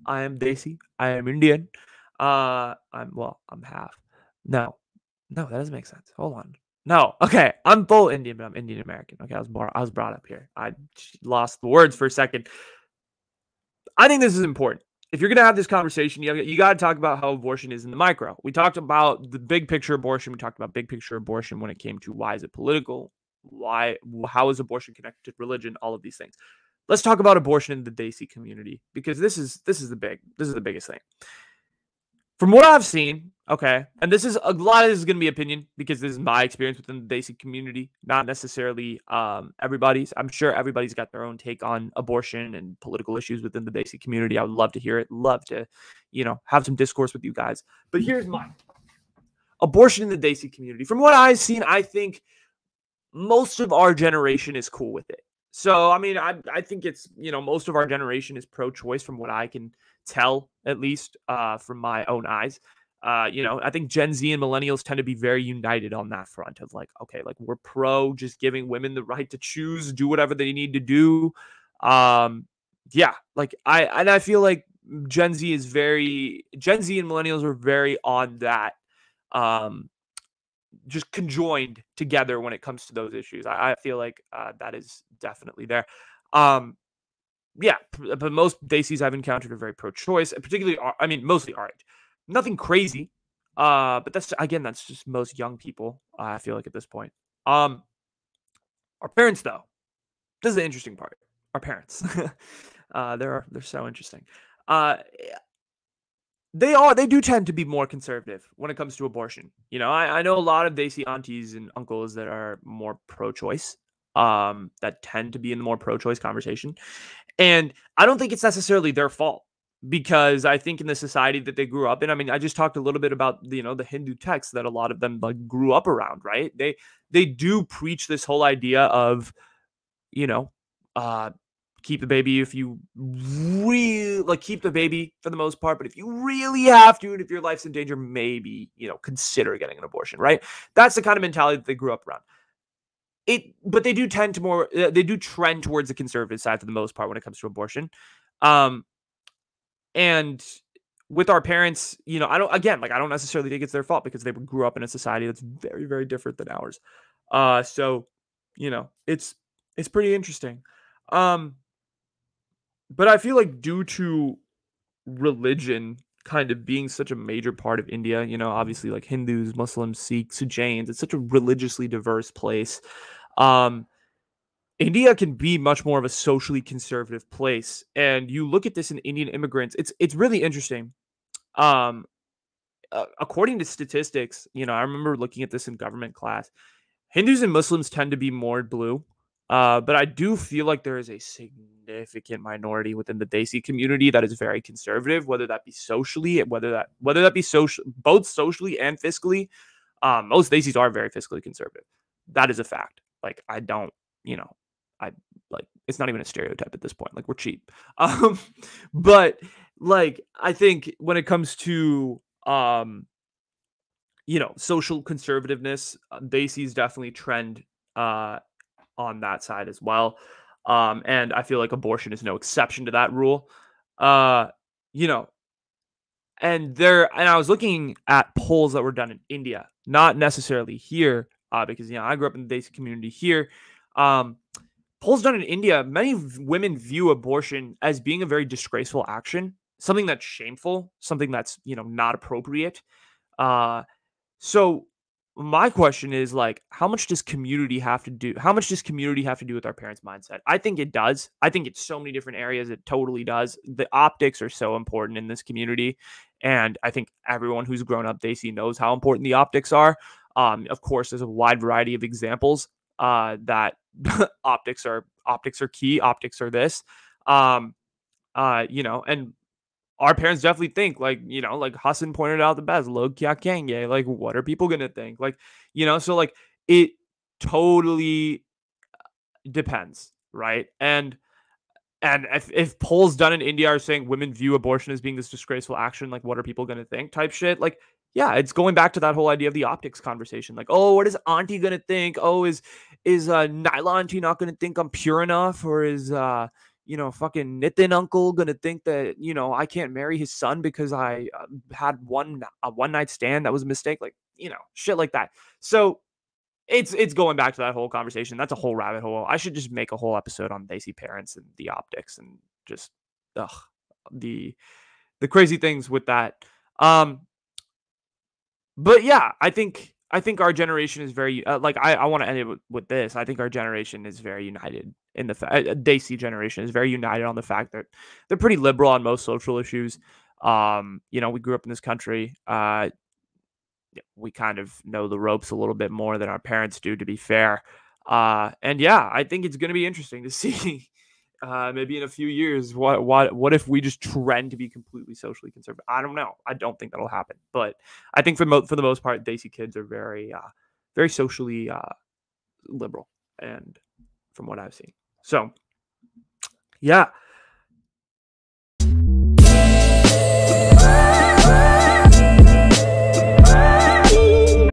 I am Desi. I am Indian. I'm half. No, that doesn't make sense. Hold on. No, okay. I'm full Indian, but I'm Indian American. Okay, I was brought up here. I lost the words for a second. I think this is important. If you're going to have this conversation, you got to talk about how abortion is in the micro. We talked about the big picture abortion. We talked about big picture abortion when it came to why is it political? How is abortion connected to religion? All of these things. Let's talk about abortion in the Desi community, because this is the biggest thing. From what I've seen, okay, and this is a lot of this is going to be opinion because this is my experience within the Desi community, not necessarily everybody's. I'm sure everybody's got their own take on abortion and political issues within the Desi community. I would love to hear it. Love to, have some discourse with you guys. But here's mine. Abortion in the Desi community. From what I've seen, I think most of our generation is cool with it. So, I mean, I think it's, most of our generation is pro-choice from what I can tell, at least from my own eyes. I think Gen Z and millennials tend to be very united on that front of like, okay, like we're pro just giving women the right to choose, do whatever they need to do. Like I feel like Gen Z and millennials are very on that. Just conjoined together when it comes to those issues. I feel like that is definitely there. But most Desis I've encountered are very pro-choice, particularly, mostly our age. Nothing crazy, but that's just most young people, I feel like at this point. Our parents, though, this is the interesting part. Our parents, they're so interesting. They do tend to be more conservative when it comes to abortion. I know a lot of Desi aunties and uncles that are more pro-choice, that tend to be in the more pro-choice conversation. And I don't think it's necessarily their fault, because I think in the society that they grew up in, I just talked a little bit about, the Hindu texts that a lot of them like grew up around, right? They do preach this whole idea of, keep the baby if you really keep the baby for the most part, but if you really have to, and if your life's in danger, maybe, consider getting an abortion, right? That's the kind of mentality that they grew up around. But they do trend towards the conservative side for the most part when it comes to abortion. And with our parents, I don't necessarily think it's their fault, because they grew up in a society that's very, very different than ours. So, it's pretty interesting. But I feel like due to religion kind of being such a major part of India, obviously like Hindus, Muslims, Sikhs, Jains, it's such a religiously diverse place. India can be much more of a socially conservative place. And you look at this in Indian immigrants, it's really interesting. According to statistics, I remember looking at this in government class. Hindus and Muslims tend to be more blue. But I do feel like there is a significant minority within the Desi community that is very conservative, whether that be socially, whether that be both socially and fiscally. Most Desis are very fiscally conservative. That is a fact. Like, I don't, it's not even a stereotype at this point. Like, we're cheap. But like, I think when it comes to, social conservativeness, Desis definitely trend, on that side as well. And I feel like abortion is no exception to that rule. And I was looking at polls that were done in India, not necessarily here, because, I grew up in the Desi community here. Polls done in India, many women view abortion as being a very disgraceful action, something that's shameful, something that's, not appropriate. So my question is, like, how much does community have to do with our parents' mindset? I think it does. I think it's so many different areas. It totally does. The optics are so important in this community. And I think everyone who's grown up Desi knows how important the optics are. Of course, there's a wide variety of examples that optics are key. Optics are this, and our parents definitely think, like, like Hassan pointed out the best, log kya kenge, like, what are people going to think? Like, so like it totally depends. Right. And if polls done in India are saying women view abortion as being this disgraceful action, like, what are people going to think type shit? Like, yeah, it's going back to that whole idea of the optics conversation. Like, oh, what is auntie going to think? Oh, is Nyla auntie not going to think I'm pure enough? Or is, fucking Nitin uncle gonna think that, I can't marry his son because I had a one night stand that was a mistake, like, shit like that. So it's going back to that whole conversation. That's a whole rabbit hole. I should just make a whole episode on Desi parents and the optics and just ugh, the the crazy things with that. Um, but yeah, I think our generation is very like I want to end it with this. I think our generation is very united in the Desi generation is very united on the fact that they're pretty liberal on most social issues. We grew up in this country. We kind of know the ropes a little bit more than our parents do, to be fair. And yeah, I think it's going to be interesting to see maybe in a few years what if we just trend to be completely socially conservative. I don't know. I don't think that'll happen, but I think for the most part, Desi kids are very socially liberal, and from what I've seen. So yeah.